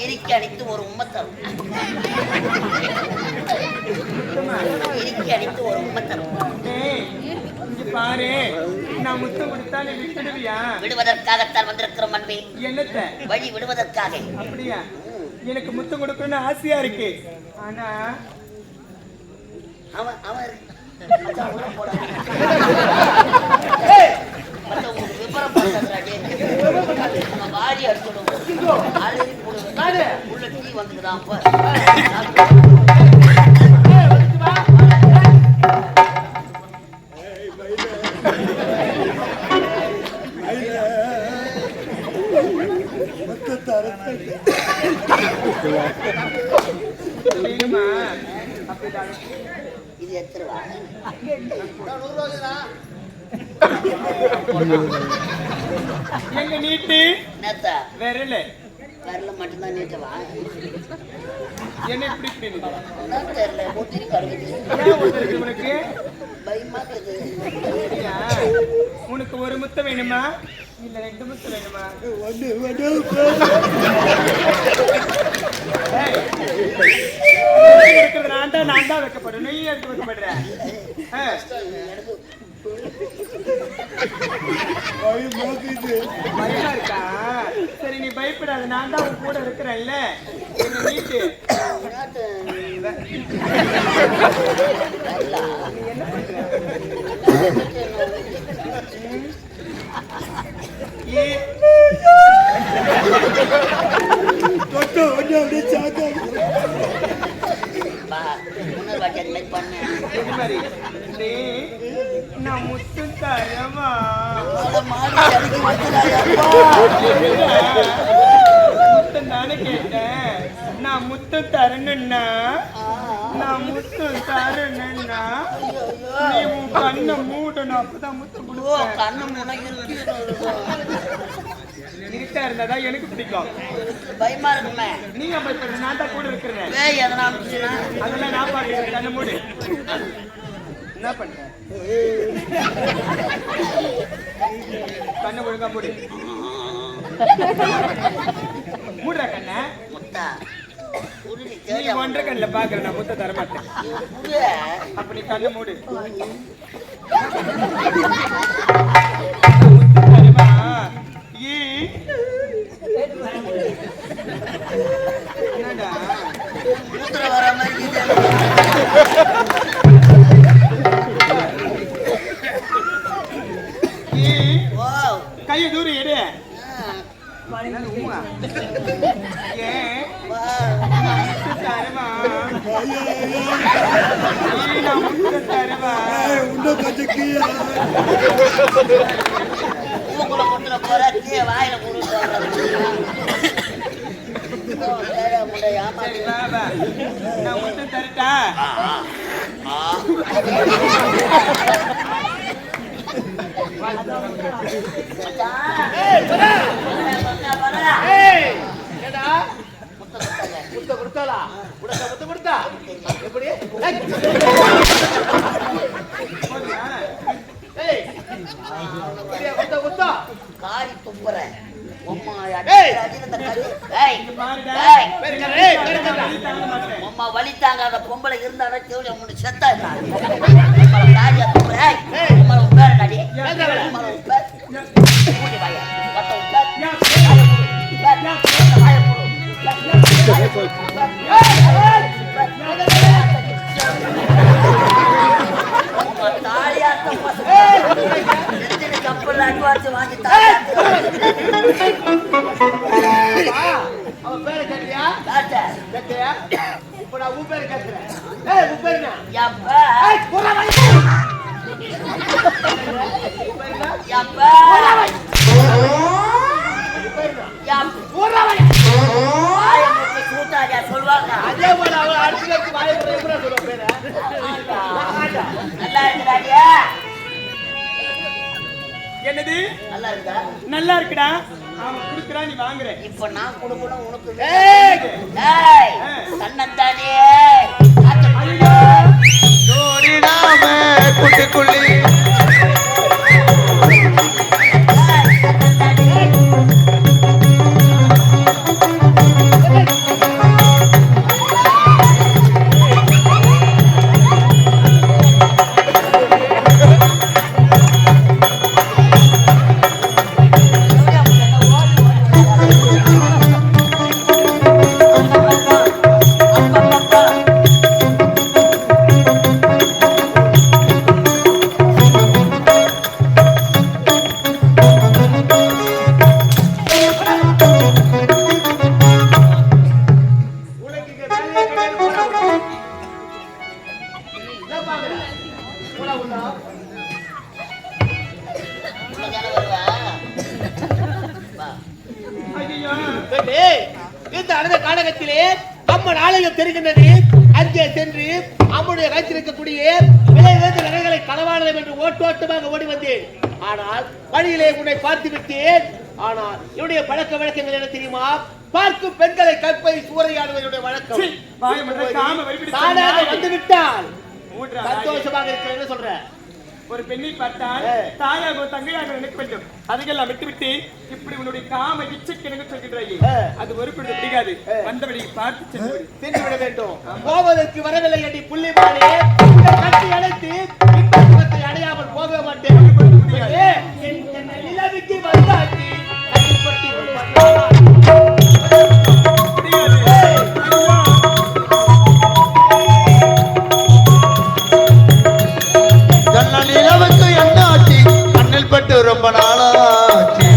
இறுக்கி அடித்து ஒரு உம்மை தரும். இறுக்கி அடித்து ஒரு உம்மை தரும். பாரு, நான் முத்தம் கொடுத்தா நீ விட்டுடுவியா? விடுவதற்காகத்தான் வந்திருக்கிறோம் அன்பே. என்னத்த வழி விடுவதற்காக. அப்படியா? எனக்கு முத்தம் கொடுக்கணும்னு ஆசையா இருக்கு. ஆனா அவன் அவன் விபரம் வாரி அடிச்சுடுவோம். அலறி போடுவேன். உள்ள டீ வந்துக்குதான். இது எத்தனை ரூபா? எங்க நீட்டு நேத்தா விரல விரல மட்டும்தான் நீட்டவா? என்ன இப்படி தெரியல. ஒத்திரி கருகுது. உனக்கு பயமா இருக்குது. உனக்கு ஒரு முத்தம் வேணுமா இல்ல ரெண்டு முத்தம் வேணுமா? நான் தான் வைக்கப்படும். நீ எடுத்து வைக்கப்படுற. பயமா இருக்கா? சரி நீ பயப்படாத, நான் தான் உன் கூட இருக்கிறேன்ல. நீட்டு என்ன பண்ற? நான் முத்தம் தரவா? முத்தம் தானே கேட்டேன். நான் முத்தம் தரணுன்னா நான் முத்தம் தரணுன்னா நீ உன் கண்ணை மூடணும். அப்பதான் முத்தம் கொடுப்பேன். கண்ணு முனைக்கு இருட்டா இருந்தாதான் எனக்கு பிடிக்கும். பயமா இருக்குமே. நீங்க பயப்படுற, நான் தான் கூட இருக்கிறேன். அதெல்லாம் நான் பாக்கிறேன். கண்ணு மூடு. என்ன பண்ற? கண்ணு ஒழுங்கா மூடு. மூடுற கண்ண. நீ ஒன்றரை கண்ணுல பாக்குற, நான் முத்த தர மாட்டேன். அப்படி கண்ணு மூடு. என்னடா வர மாதிரி கைய தூரம் எடு. வாயில நான் முத்தம் தரட்டா? காரி துப்புற வலி தாங்காத பொம்பளை இருந்தாலும் தேவையா முன்னு செத்தா காரியா துப்புற உட்காரடி. கப்பல் அட்வான்ஸ் வாங்கி அவன் பேரை கேட்டியா? கேட்டியா? இப்ப நான் உன் பேரை கேட்கிறேன். உன் பேரு சொல்லுவாங்க. அதே போல அவன் அடுத்து வாயை சொல்லுவ பேர. நல்லா இருக்கிறாடியா? என்னது நல்லா இருக்கா? நல்லா இருக்குடா. அவன் குடுக்குறா, நீ வாங்குற. இப்ப நான் கொடுக்கணும் உனக்கு. தன்னத்தானே ஜோடிடாம குட்டிக்குள்ளி Hey! நடந்த காலகத்திலே அம்மன் ஆலயம் தெரிகின்றது. அங்கே சென்று அம்முடைய வைத்திருக்கக்கூடிய விலை உயர்ந்த நகைகளை களவாடலாம் என்று ஓட்டமாக ஓடி வந்தேன். ஆனால் வழியிலே உன்னை பார்த்து விட்டேன். ஆனால் என்னுடைய பழக்க வழக்கங்கள் என்ன தெரியுமா? பார்க்கும் பெண்களை கற்பை சூறையாடுவதனுடைய வழக்கம். வந்து விட்டால் சந்தோஷமாக இருக்கிறேன்னு சொல்றேன். ஒரு பெண்ணை பார்த்தால் தாயாக தங்கையாக நினைக்க வேண்டும். அதையெல்லாம் விட்டுவிட்டு இப்படி உன்னுடைய காம இச்சைக்கு எனக்கு சொல்கின்றாயே, அது ஒரு பொழுது பிடிக்காது. வந்தபடி பார்த்து சென்று விட வேண்டும். போவதற்கு வரவில்லை அடி புள்ளிமானே, கட்டி அழைத்து இன்பத்தை அடையாமல் போக மாட்டேன். நிலவுக்கு வந்தாச்சு நிலவுக்கு என்ன ஆச்சு? கண்ணில் பட்டு ரொம்ப நாளாச்சு.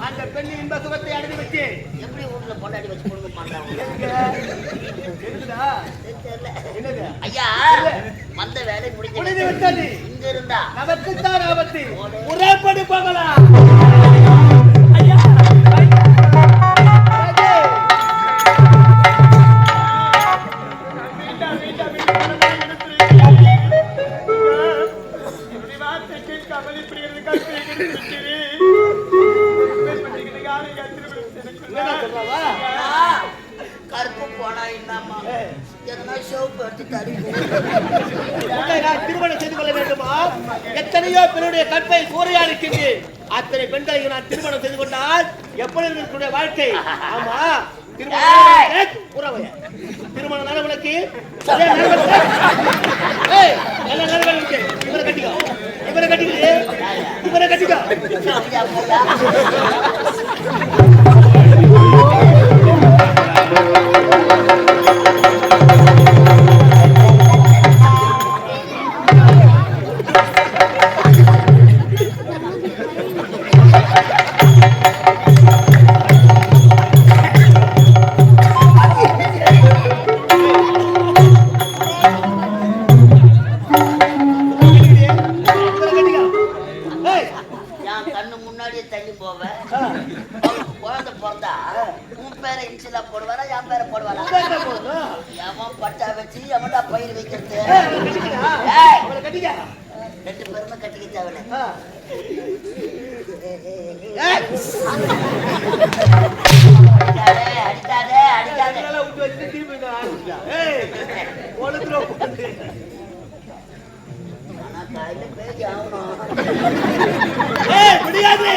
அந்த பெண் இன்ப சுகத்தை அடைந்து வச்சு எப்படி வீட்டுல பொண்டாடி வச்சு கொடுக்க மாட்டாங்க? ஐயா வந்த வேலை முடிஞ்சு விட்டது. இங்க இருந்தா நமக்குத்தான் ஆபத்து. முறைப்படி போகலாம். ஐயா கருப்பு போனா என்னம்மா எதனா ஷோப்பு எடுத்து திருமணம் செய்து கொள்ள வேண்டுமா? எத்தனையோ பெண்ணுடைய கற்பை சூறையாடுகிறது. அத்தனை பெண்களை நான் திருமணம் செய்து கொண்டால் எப்படி இருக்கக்கூடிய வாழ்க்கை? ஆமா திருமணம் தானே உனக்கு. இவரை கட்டிக்கோ, இவரை கட்டிக்கிட்டு இவரை கட்டிக்கோ. குழந்தை பிறந்தா உன் பேரை இன்சிலா போடுவாரா என் பேரை போடுவாரா? எவன் பட்டா வச்சு எவன்டா பயிர் வைக்கிறது? ரெண்டு பேருமே கட்டிக்க தேவையில்ல. அடிக்காதே அடிக்காதே அடிக்காதே. ஆனா காலையில பேசி ஆகணும். ஏய் முடியாது.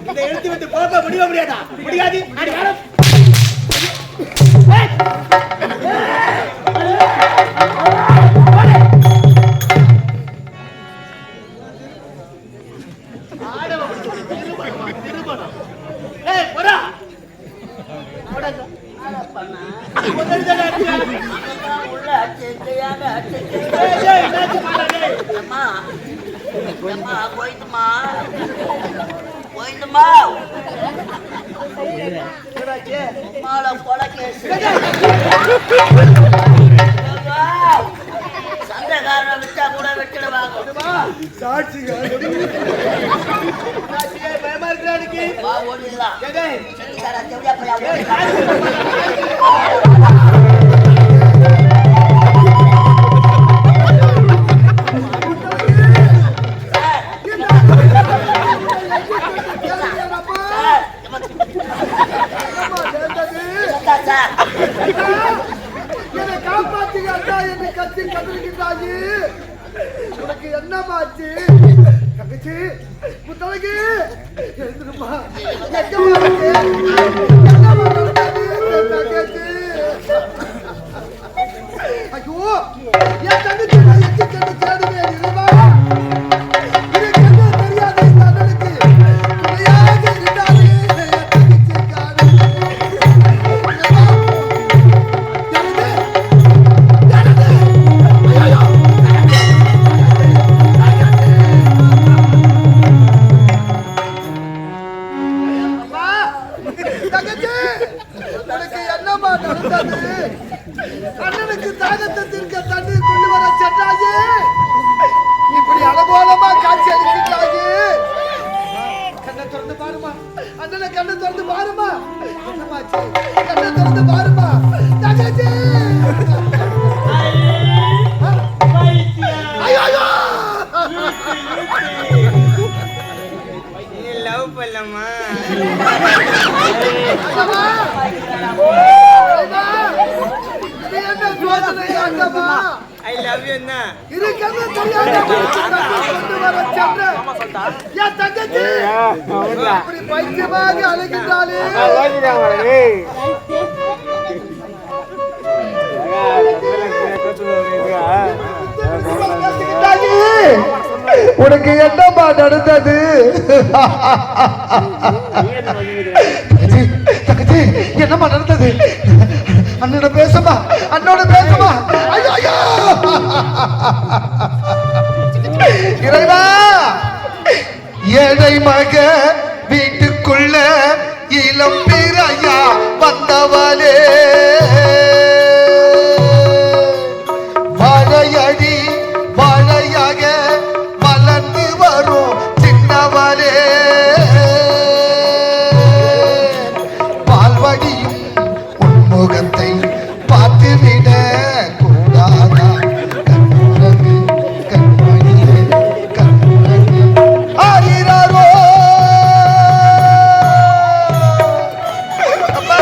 இந்த எழுத்து விட்டு போக முடியாதா? முடியாது. அடி காலம். ஏய். ஏய் போடா. போடாங்க. ஆனா பண்ணா முதல்ல அடியா. உள்ள அடிச்சிருக்கையாக அடிச்சிருக்க. ஏய் என்னாச்சு பாடா டேய். அம்மா அம்மா போயிட்டுமா போயிட்டுமா என்னாச்சு? உமால கொலை கேஸ் சண்டைக்காரனை விட்டா கூட விட்டுடுவாங்க. என்னாச்சு? பயமா இருக்குடா எனக்கு. வா ஓடிடலாம். ஏய் சண்டிக்காரா தேவையா போயா என்னை காப்பாத்துங்க அண்ணா என்று கத்தி கதறுகின்றாயி. உனக்கு என்னமாச்சு தங்கச்சி? முத்தழகி எழுந்துருமா. தங்கச்சி ஐயோ என் தங்கச்சி எச்சு சென்று தேடுவேன் இல்லவா? எனக்கு என்ன தெரியாத இந்த அண்ணனுக்கு துணையாக இருந்தாலே என் தங்கச்சி காண உனக்கு என்னமா நடந்தது? அண்ணனுக்கு தாகத்தை தீர்க்க தண்ணீர் கொண்டு வர சென்றாயே, இப்படி அலங்கோலமா காட்சி அளிக்கிறாயே. கண்ணை திறந்து பாருமா, அண்ணனை கண்ணை திறந்து பாருமா. என்னமாச்சு? கண்ணை திறந்து பாருமா தங்கச்சி. ஐயோ லவ் பண்ணலாமா? ஐ லவ் யூ அண்ணா. பைத்தியமாக அழைக்கின்றாலே. உனக்கு என்னமா நடந்தது? தங்கச்சி என்னமா நடந்தது? அண்ணோட பேசுமா, அண்ணோட பேசுமா. ஐயோ இறைவா, ஏழை மக வீட்டுக்குள்ள இளம் பிறையா வந்தவளே, வாழையடி வாழையாக வளர்ந்து வரும் சின்னவளே, பால்வடியும் உன்முகத்தை பார்த்துவிட கூடாதா? கண்ணுறங்கு கண்மணியே கண்ணுறங்கு ஆகிறாரோ. அம்மா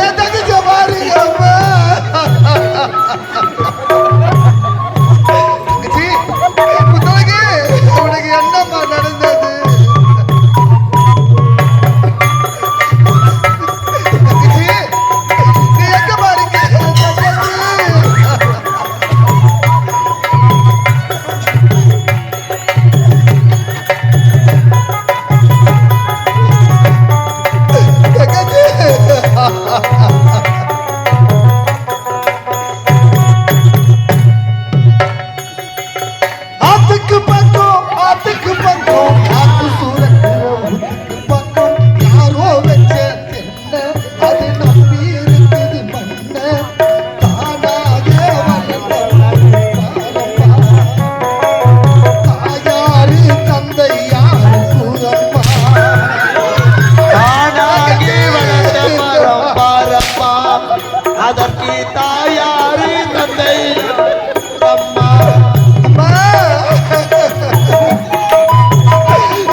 என் தங்கச்சி பாருங்க அம்மா. தங்கச்சி முத்தழகு, உனக்கு என்னம்மா நடந்தது? தங்கச்சி நீ எங்க பாருங்க ஆத்துக்கு பக்கம் ஆத்துக்கு பக்கம் ஆத்து சூரத்துக்கு பக்கம் யாரோ வச்ச தென்ன அது நம்பி இருக்குது மண்ண தானாக தாயாரு தந்தை யாரு கூறப்பா தானாகி வளர்ந்த மரம் பாரப்பா, அதற்கு தாயாரு தந்தை அம்மா. அம்மா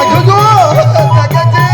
ஐயோ தங்கச்சி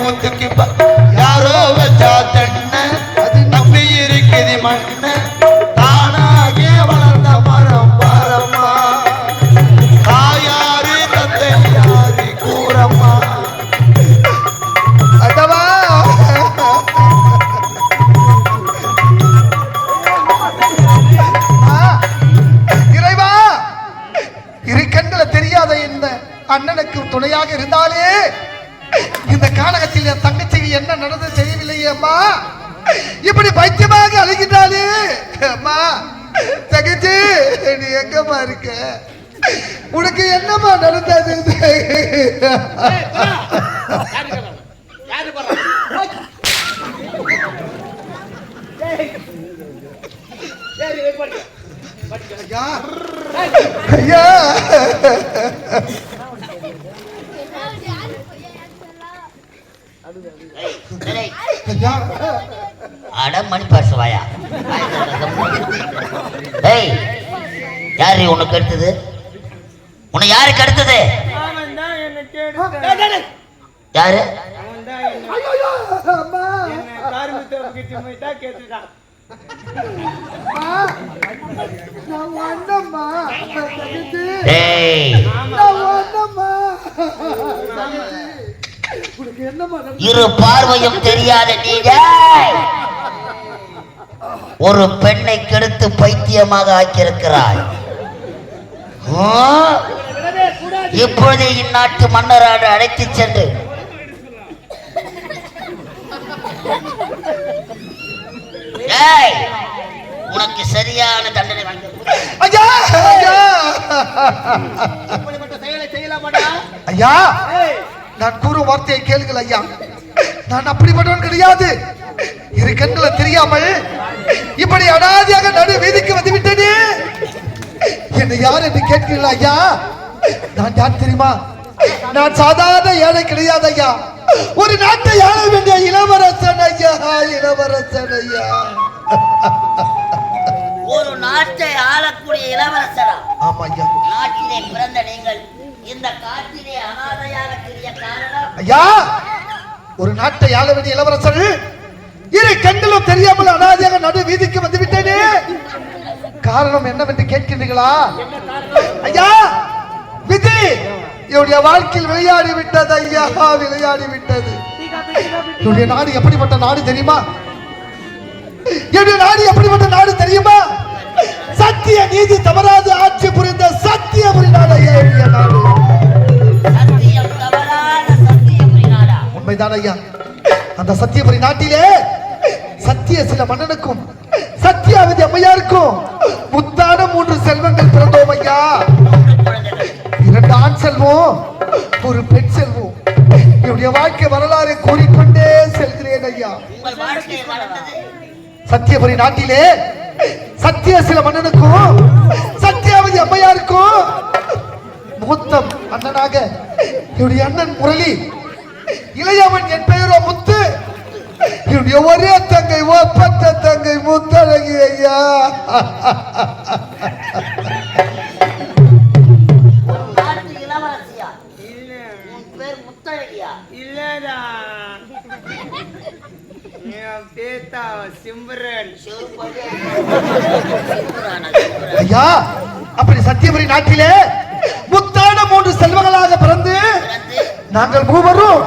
ஊத்துக்கு யாரோ வச்சா தென்ன நம்பி இருக்குது மண்ண தானாகே வளர்ந்த மரம் பாரம்மா தாயாரு தந்தை யாரு கூறம்மா அடவா இறைவா, இரு கண்களை தெரியாத இந்த அண்ணனுக்கு துணையாக இருந்தாலே இந்த காலகத்தில் என் தங்கச்சிக்கு என்ன நடந்தது தெரியவில்லையே அம்மா. இப்படி பைத்தியமாக அழுகின்றாலே அம்மா. தங்கச்சி, நீ எங்கம்மா இருக்க? உனக்கு என்னம்மா நடந்தது? ஐயா, அடமணி பாசுவாயா? ஏய், யாரு உனக்கு எடுத்தது? உன்னை யாருக்கு எடுத்தது? அவன் தான் என்ன கேடு. யாரு? அவன் தான் என்ன கார்மி தோப்புக்கு போயிட்டா கேட்டுட்டான். ஏய், இரு பார்வையும் தெரியாத நீங்க ஒரு பெண்ணை கெடுத்து பைத்தியமாக ஆக்கியிருக்கிறாய். இப்பொழுதே இந்நாட்டு மன்னராடு அழைத்துச் சென்று உனக்கு சரியான தண்டனை வாங்கி ஐயா, ஐயா, நான் கூறும் வார்த்தையை கேளுங்கள் ஐயா. நான் அப்படிப்பட்டவன் கிடையாது. இரு கண்களை தெரியாமல் இப்படி அனாதியாக நடு வீதிக்கு வந்து விட்டேனே. என்னை யார் என்று கேட்கிறீர்களா ஐயா? நான் யார் தெரியுமா? நான் சாதாரண ஏழை கிடையாது ஐயா. ஒரு நாட்டை ஆள வேண்டிய இளவரசன் ஐயா. இளவரசன் ஐயா. ஒரு நாட்டை ஆளக்கூடிய இளவரசரா? ஆமா ஐயா. நாட்டிலே பிறந்த நீங்கள் இந்த காட்டிலே அனாதையாக தெரிய காரணம்? ஐயா, ஒரு நாட்டை ஆள வேண்டிய இளவரசர் இரு கண்களும் தெரியாமல் அனாதையாக நடு வீதிக்கு வந்து விட்டேனே. காரணம் என்னவென்று கேட்கிறீர்களா? ஐயா, விதி என்னுடைய வாழ்க்கையில் விளையாடி விட்டது ஐயா. விளையாடி விட்டது. என்னுடைய நாடு எப்படிப்பட்ட நாடு தெரியுமா? என்னுடைய நாடு எப்படிப்பட்ட நாடு தெரியுமா? சத்திய நீதி தவறாது ஆட்சி புரிந்த சத்தியபுரி நாடு ஐயா. என்னுடைய நாடு சத்தியம் தவறாத சத்தியபுரி நாடா? உண்மைதான் ஐயா. அந்த சத்தியபுரி நாட்டிலே சத்திய சில மன்னனுக்கும் சத்தியாவதி அம்மையாருக்கும் முத்தான 3 செல்வங்கள் பிறந்தோம் ஐயா. 2 ஆண் செல்வம், ஒரு பெண் செல்வம். என்னுடைய வாழ்க்கை வரலாறு கூறிக்கொண்டே செல்கிறேன் ஐயா. உங்கள் வாழ்க்கை நடந்தது சத்தியபுரி நாட்டிலே சத்திய சில மன்னனுக்கும் சத்தியாவதி அம்மையாருக்கும் மூத்த அண்ணனாக என்னுடைய அண்ணன் முரளி, இளையவன் என் பெயரோ முத்து, என்னுடைய ஒரே தங்கை ஒப்பற்ற தங்கை முத்தழகி ஐயா. ஒரு நாட்டு இளவரசியா? இல்ல உன் பேர் முத்தழகியா? இல்லடா, என் பேத்தா சிம்ரன். ஐயா, அப்படி சத்தியபுரி நாட்டிலே முத்தான 3 செல்வங்களாக பிறந்து நாங்கள் மூவரும்